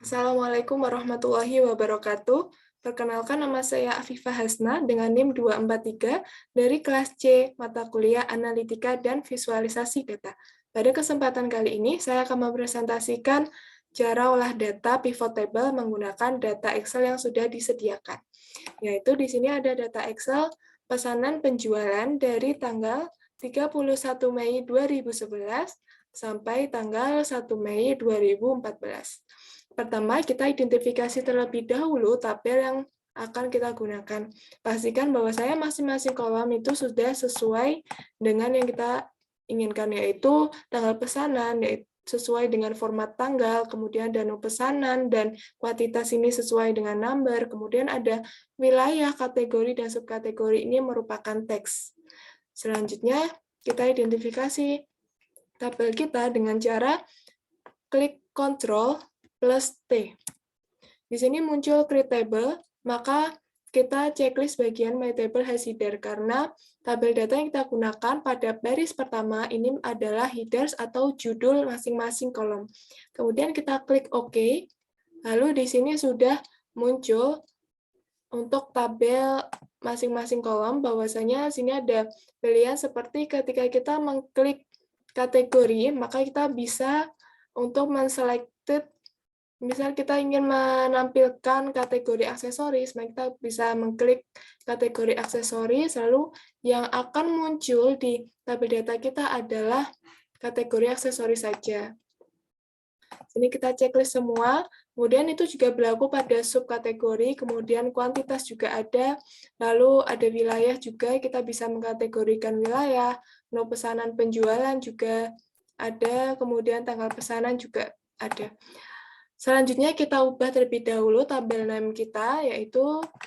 Assalamualaikum warahmatullahi wabarakatuh. Perkenalkan, nama saya Afifah Hasna dengan NIM 243 dari kelas C mata kuliah Analitika dan Visualisasi Data. Pada kesempatan kali ini, saya akan mempresentasikan cara olah data pivot table menggunakan data Excel yang sudah disediakan. Yaitu di sini ada data Excel pesanan penjualan dari tanggal 31 Mei 2011 sampai tanggal 1 Mei 2014. Pertama, kita identifikasi terlebih dahulu tabel yang akan kita gunakan. Pastikan bahwa saya masing-masing kolom itu sudah sesuai dengan yang kita inginkan, yaitu tanggal pesanan, yaitu sesuai dengan format tanggal, kemudian dana pesanan, dan kuantitas ini sesuai dengan number, kemudian ada wilayah, kategori, dan subkategori ini merupakan teks. Selanjutnya, kita identifikasi tabel kita dengan cara klik Ctrl plus T. Di sini muncul create table, maka kita checklist bagian my table has header, karena tabel data yang kita gunakan pada baris pertama ini adalah headers atau judul masing-masing kolom. Kemudian kita klik OK, lalu di sini sudah muncul untuk tabel masing-masing kolom, bahwasanya sini ada pilihan seperti ketika kita mengklik kategori, maka kita bisa untuk men-selected. Misal kita ingin menampilkan kategori aksesoris, maka kita bisa mengklik kategori aksesoris, lalu yang akan muncul di tabel data kita adalah kategori aksesoris saja. Sini kita checklist semua, kemudian itu juga berlaku pada subkategori, kemudian kuantitas juga ada, lalu ada wilayah juga, kita bisa mengkategorikan wilayah, no pesanan penjualan juga ada, kemudian tanggal pesanan juga ada. Selanjutnya kita ubah terlebih dahulu tabel name kita, yaitu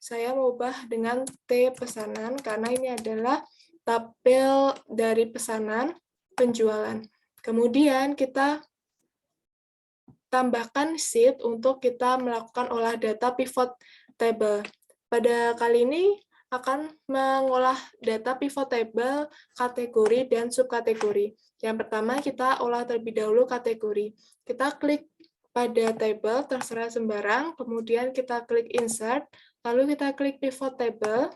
saya mau ubah dengan T pesanan, karena ini adalah tabel dari pesanan penjualan. Kemudian kita tambahkan sheet untuk kita melakukan olah data pivot table. Pada kali ini akan mengolah data pivot table kategori dan subkategori. Yang pertama kita olah terlebih dahulu kategori. Kita klik pada table, terserah sembarang, kemudian kita klik insert, lalu kita klik pivot table.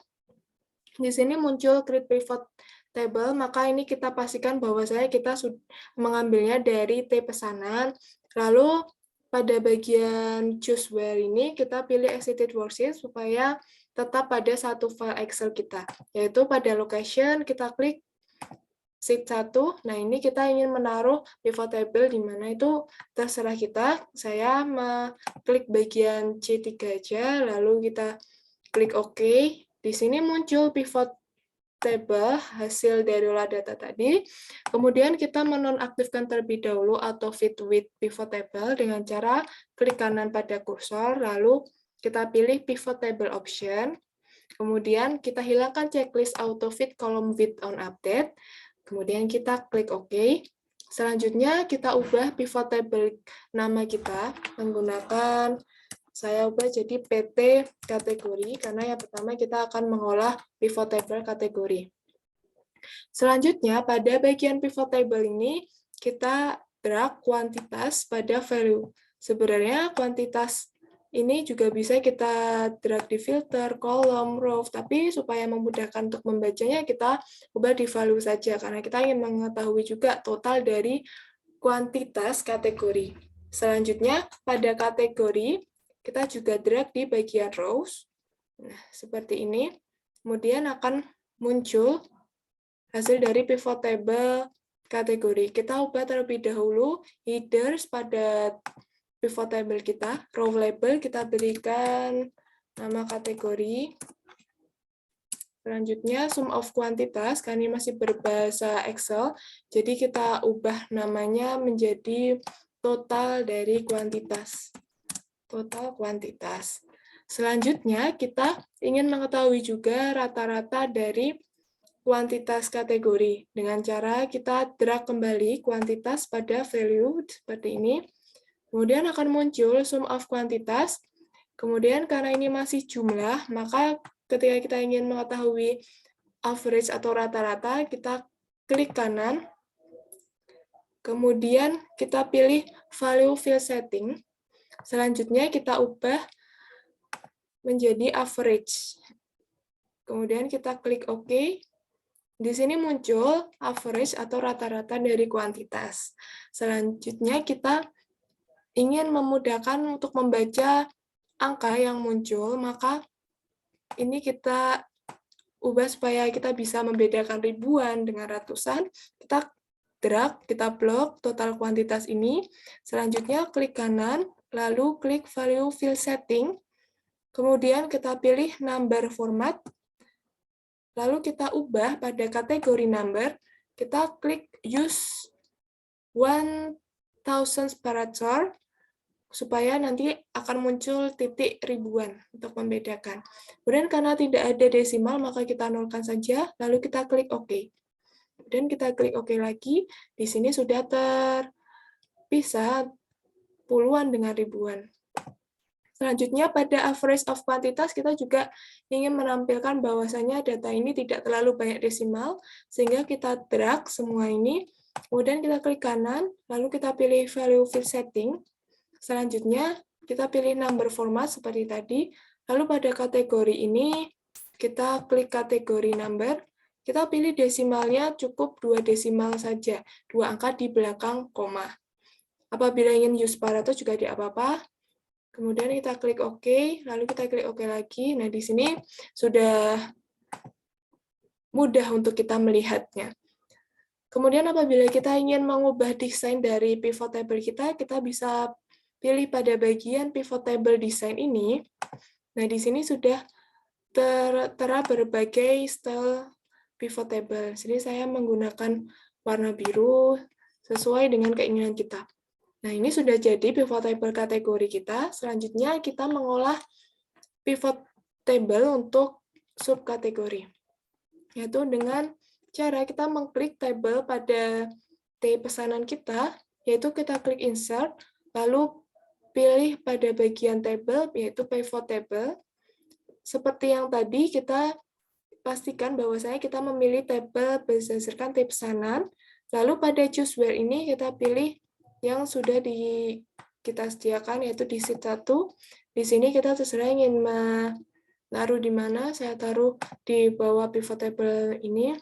Di sini muncul create pivot table, maka ini kita pastikan bahwa kita sudah mengambilnya dari T pesanan. Lalu pada bagian choose where ini kita pilih exited worksheet supaya tetap pada satu file Excel kita, yaitu pada location kita klik sheet 1. Nah, ini kita ingin menaruh pivot table di mana itu terserah kita. Saya klik bagian C3 aja, lalu kita klik OK. Di sini muncul pivot table hasil dari olah data tadi. Kemudian kita menonaktifkan terlebih dahulu auto fit with pivot table dengan cara klik kanan pada kursor, lalu kita pilih pivot table option. Kemudian kita hilangkan checklist auto fit column width on update. Kemudian kita klik OK. Selanjutnya kita ubah pivot table nama kita menggunakan, saya ubah jadi PT kategori, karena yang pertama kita akan mengolah pivot table kategori. Selanjutnya pada bagian pivot table ini kita drag kuantitas pada value. Sebenarnya kuantitas ini juga bisa kita drag di filter, kolom, row, tapi supaya memudahkan untuk membacanya kita ubah di value saja, karena kita ingin mengetahui juga total dari kuantitas kategori. Selanjutnya, pada kategori, kita juga drag di bagian rows. Nah, seperti ini. Kemudian akan muncul hasil dari pivot table kategori. Kita ubah terlebih dahulu headers pada pivot table kita, row label kita berikan nama kategori. Selanjutnya sum of kuantitas, karena ini masih berbahasa Excel, jadi kita ubah namanya menjadi total dari kuantitas. Total kuantitas. Selanjutnya kita ingin mengetahui juga rata-rata dari kuantitas kategori. Dengan cara kita drag kembali kuantitas pada value seperti ini. Kemudian akan muncul sum of kuantitas. Kemudian karena ini masih jumlah, maka ketika kita ingin mengetahui average atau rata-rata, kita klik kanan. Kemudian kita pilih value field setting. Selanjutnya kita ubah menjadi average. Kemudian kita klik OK. Di sini muncul average atau rata-rata dari kuantitas. Selanjutnya kita ingin memudahkan untuk membaca angka yang muncul, maka ini kita ubah supaya kita bisa membedakan ribuan dengan ratusan. Kita drag, kita blok total kuantitas ini. Selanjutnya klik kanan, lalu klik value field setting. Kemudian kita pilih number format. Lalu kita ubah pada kategori number, kita klik use 1000 separator, supaya nanti akan muncul titik ribuan untuk membedakan. Kemudian karena tidak ada desimal, maka kita nolkan saja, lalu kita klik OK. Kemudian kita klik OK lagi, di sini sudah terpisah puluhan dengan ribuan. Selanjutnya pada average of kuantitas kita juga ingin menampilkan bahwasanya data ini tidak terlalu banyak desimal, sehingga kita drag semua ini, kemudian kita klik kanan, lalu kita pilih value field setting. Selanjutnya kita pilih number format seperti tadi, lalu pada kategori ini kita klik kategori number, kita pilih desimalnya cukup 2 desimal saja, 2 angka di belakang koma. Apabila ingin use separator juga tidak apa-apa. Kemudian kita klik OK, lalu kita klik OK lagi. Nah, di sini sudah mudah untuk kita melihatnya. Kemudian apabila kita ingin mengubah desain dari pivot table kita bisa pilih pada bagian pivot table design ini. Nah, di sini sudah tertera berbagai style pivot table. Jadi saya menggunakan warna biru sesuai dengan keinginan kita. Nah, ini sudah jadi pivot table kategori kita. Selanjutnya kita mengolah pivot table untuk subkategori, yaitu dengan cara kita mengklik table pada T pesanan kita, yaitu kita klik insert, lalu pilih pada bagian table, yaitu pivot table. Seperti yang tadi, kita pastikan bahwasanya kita memilih table berdasarkan T pesanan, lalu pada choose where ini kita pilih yang sudah kita sediakan, yaitu di sheet 1. Di sini kita terserah ingin menaruh di mana, saya taruh di bawah pivot table ini,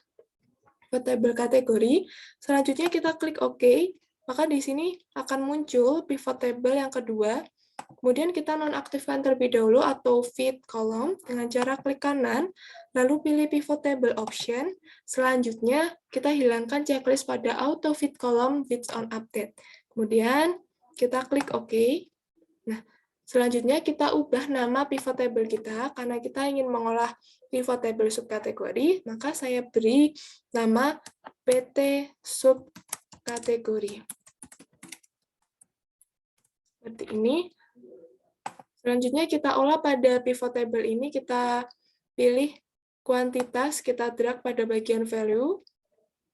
pivot table kategori. Selanjutnya kita klik OK, maka di sini akan muncul pivot table yang kedua. Kemudian kita nonaktifkan terlebih dahulu atau fit column dengan cara klik kanan, lalu pilih pivot table option. Selanjutnya kita hilangkan checklist pada auto fit column with on update. Kemudian kita klik OK. Nah, selanjutnya kita ubah nama pivot table kita karena kita ingin mengolah pivot table subkategori, maka saya beri nama PT subkategori. Seperti ini. Selanjutnya kita olah pada pivot table ini, kita pilih kuantitas, kita drag pada bagian value,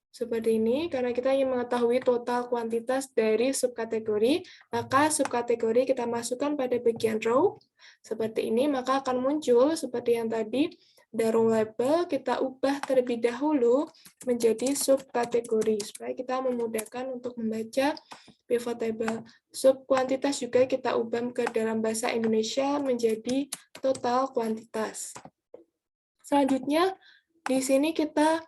seperti ini. Karena kita ingin mengetahui total kuantitas dari subkategori, maka subkategori kita masukkan pada bagian row, seperti ini, maka akan muncul seperti yang tadi, the row label kita ubah terlebih dahulu menjadi subkategori, supaya kita memudahkan untuk membaca pivot table. Subkuantitas juga kita ubah ke dalam bahasa Indonesia menjadi total kuantitas. Selanjutnya, di sini kita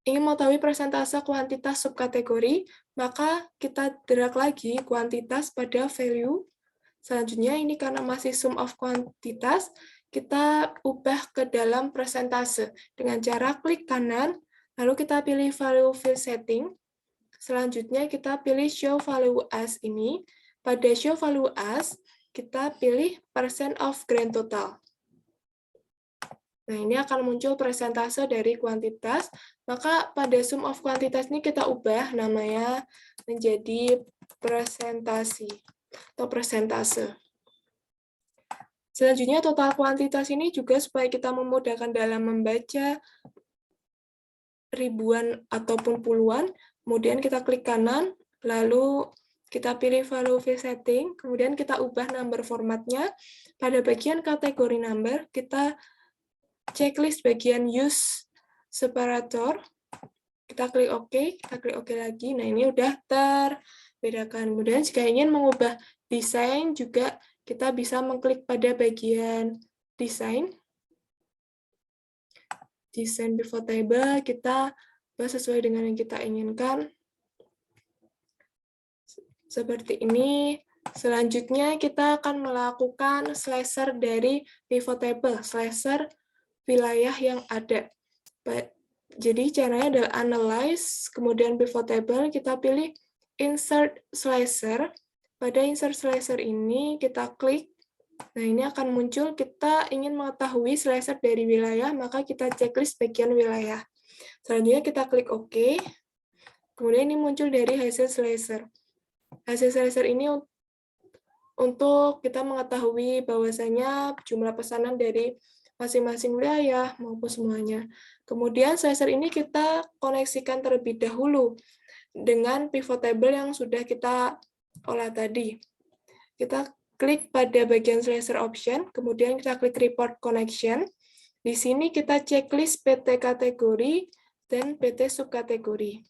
ingin mengetahui persentase kuantitas subkategori, maka kita drag lagi kuantitas pada value. Selanjutnya, ini karena masih sum of kuantitas, kita ubah ke dalam persentase dengan cara klik kanan, lalu kita pilih value field setting. Selanjutnya, kita pilih show value as ini. Pada show value as, kita pilih percent of grand total. Nah, ini akan muncul persentase dari kuantitas. Maka pada sum of kuantitas ini kita ubah namanya menjadi presentasi atau persentase. Selanjutnya, total kuantitas ini juga supaya kita memudahkan dalam membaca ribuan ataupun puluhan. Kemudian kita klik kanan, lalu kita pilih value field setting, kemudian kita ubah number formatnya. Pada bagian kategori number, kita checklist bagian use separator, kita klik OK lagi. Nah, ini udah bedakan. Kemudian jika ingin mengubah desain juga kita bisa mengklik pada bagian desain pivot table, kita buat sesuai dengan yang kita inginkan. Seperti ini. Selanjutnya kita akan melakukan slicer dari pivot table, slicer wilayah yang ada. Jadi caranya adalah analyze, kemudian pivot table, kita pilih insert slicer. Pada insert slicer ini kita klik. Nah, ini akan muncul kita ingin mengetahui slicer dari wilayah, maka kita checklist bagian wilayah. Selanjutnya kita klik OK. Kemudian ini muncul dari hasil slicer. Hasil slicer ini untuk kita mengetahui bahwasanya jumlah pesanan dari masing-masing wilayah maupun semuanya. Kemudian slicer ini kita koneksikan terlebih dahulu dengan pivot table yang sudah kita olah tadi. Kita klik pada bagian slicer option, kemudian kita klik report connection. Di sini kita checklist PT kategori dan PT subkategori.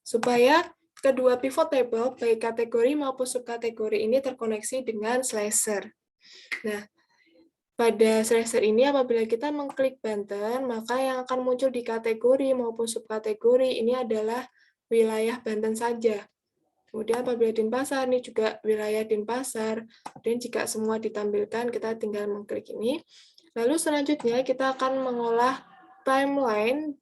Supaya kedua pivot table, baik kategori maupun subkategori ini terkoneksi dengan slicer. Nah, pada slicer ini apabila kita mengklik Banten, maka yang akan muncul di kategori maupun subkategori ini adalah wilayah Banten saja. Kemudian apabila Denpasar, ini juga wilayah Denpasar. Dan jika semua ditampilkan, kita tinggal mengklik ini. Lalu selanjutnya kita akan mengolah timeline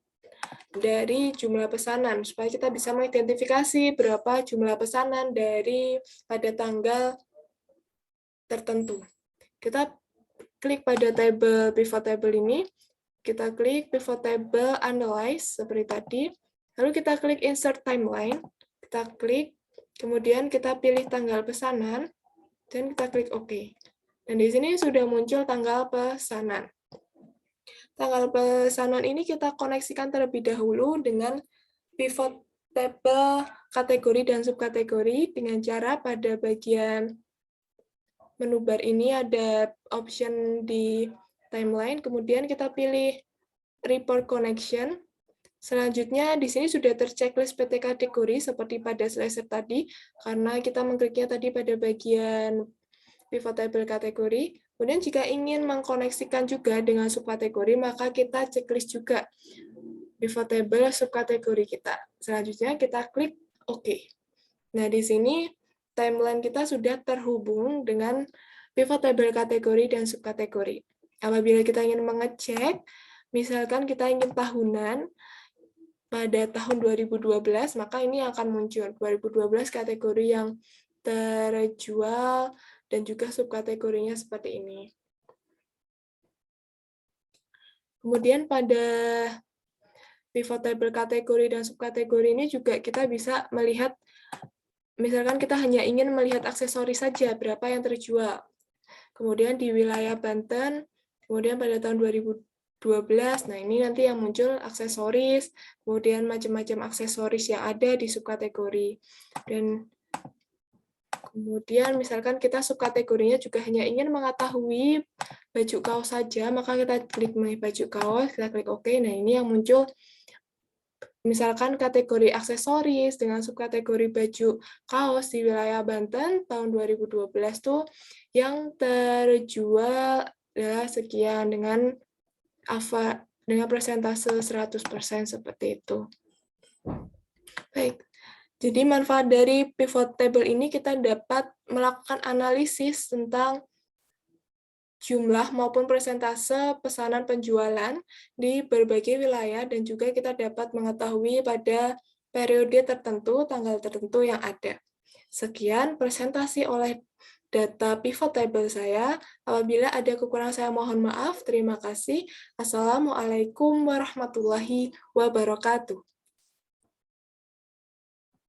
dari jumlah pesanan, supaya kita bisa mengidentifikasi berapa jumlah pesanan dari pada tanggal tertentu. Kita klik pada pivot table ini, kita klik pivot table analyze seperti tadi, lalu kita klik insert timeline, kita klik, kemudian kita pilih tanggal pesanan, dan kita klik OK. Dan di sini sudah muncul tanggal pesanan. Tanggal pesanan ini kita koneksikan terlebih dahulu dengan pivot table kategori dan subkategori dengan cara pada bagian menu bar ini ada option di timeline, kemudian kita pilih report connection. Selanjutnya di sini sudah terchecklist PT kategori seperti pada slicer tadi, karena kita mengkliknya tadi pada bagian pivot table kategori. Kemudian jika ingin mengkoneksikan juga dengan subkategori, maka kita checklist juga pivot table subkategori kita. Selanjutnya kita klik OK. Nah, di sini timeline kita sudah terhubung dengan pivot table kategori dan subkategori. Apabila kita ingin mengecek, misalkan kita ingin tahunan, pada tahun 2012, maka ini akan muncul 2012 kategori yang terjual, dan juga subkategorinya seperti ini. Kemudian pada pivot table kategori dan subkategori ini juga kita bisa melihat, misalkan kita hanya ingin melihat aksesoris saja, berapa yang terjual. Kemudian di wilayah Banten, kemudian pada tahun 2012, nah ini nanti yang muncul aksesoris, kemudian macam-macam aksesoris yang ada di subkategori. Dan kemudian misalkan kita subkategorinya juga hanya ingin mengetahui baju kaos saja, maka kita klik baju kaos, kita klik OK. Nah, ini yang muncul misalkan kategori aksesoris dengan subkategori baju kaos di wilayah Banten tahun 2012 tuh yang terjual adalah sekian dengan persentase 100% seperti itu. Baik. Jadi manfaat dari pivot table ini kita dapat melakukan analisis tentang jumlah maupun persentase pesanan penjualan di berbagai wilayah, dan juga kita dapat mengetahui pada periode tertentu, tanggal tertentu yang ada. Sekian presentasi oleh data pivot table saya. Apabila ada kekurangan saya mohon maaf. Terima kasih. Assalamualaikum warahmatullahi wabarakatuh.